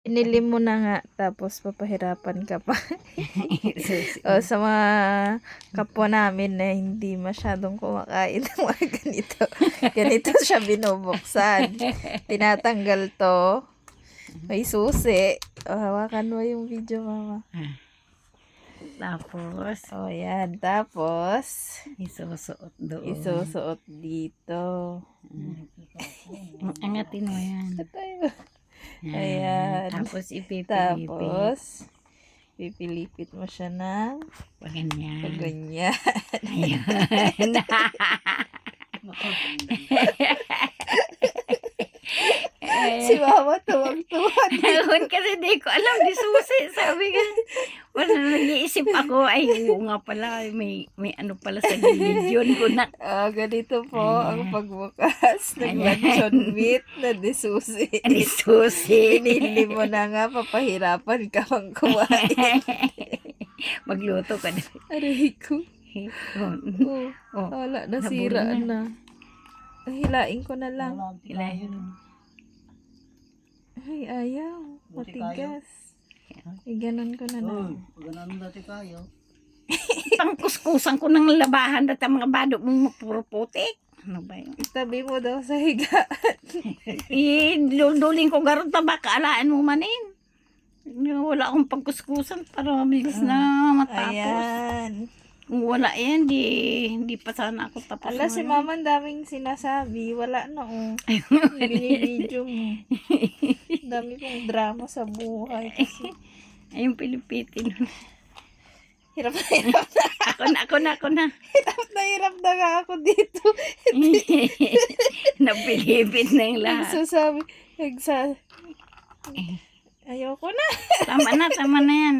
Inilim mo na nga, tapos papahirapan ka pa. Susi. O, sa mga kapwa namin na hindi masyadong kumakain ng mga ganito. Ganito siya binubuksan. Tinatanggal to. May susi. O, hawakan mo yung video, mama. Tapos, O, yan. Tapos, isusuot doon. isusuot dito. Angatin mo yan. Tayo. Yan. Ayan. Tapos ipipilipit. Tapos, pipilipit mo siya ng Ganyan. ganyan. Ayun. Si mama tuwag-tuwag. Ayun, kasi di ko alam, di susi. Sabi ka, wala, nag-iisip ako, ay, oo nga pala, may ano pala sa gilid yun ko na. Ganito po ang pagbukas ng luncheon meat na disusi. Di susi. Pinili mo na nga, papahirapan ka mang kumain. Magluto ka na. Aray ko. Oh, Oh, wala, nasira nabura na. Hilain ko na lang. Ilahin. Ay, ayaw. Matigas. Ganun ko na lang. Ganun dati kayo. Pangkuskusan ko ng labahan at ang mga bado mong puro putik. Ano ba yun? Itabi mo daw sa higa. Duling ko garot na baka alaan mo manin. Wala akong pangkuskusan para mabilis na matapos. Ayan. Kung wala yan, di pa sana ako tapos. Ala, si mama ang daming sinasabi. Wala na, oh. Binibidyo mo. Dami pong drama sa buhay. Kasi Ayun, pilipitin. hirap na hirap na. Ako na. Hirap na nga ako dito. Napilipit na yung lahat. Nagsasabi. Ayoko na. Tama na yan.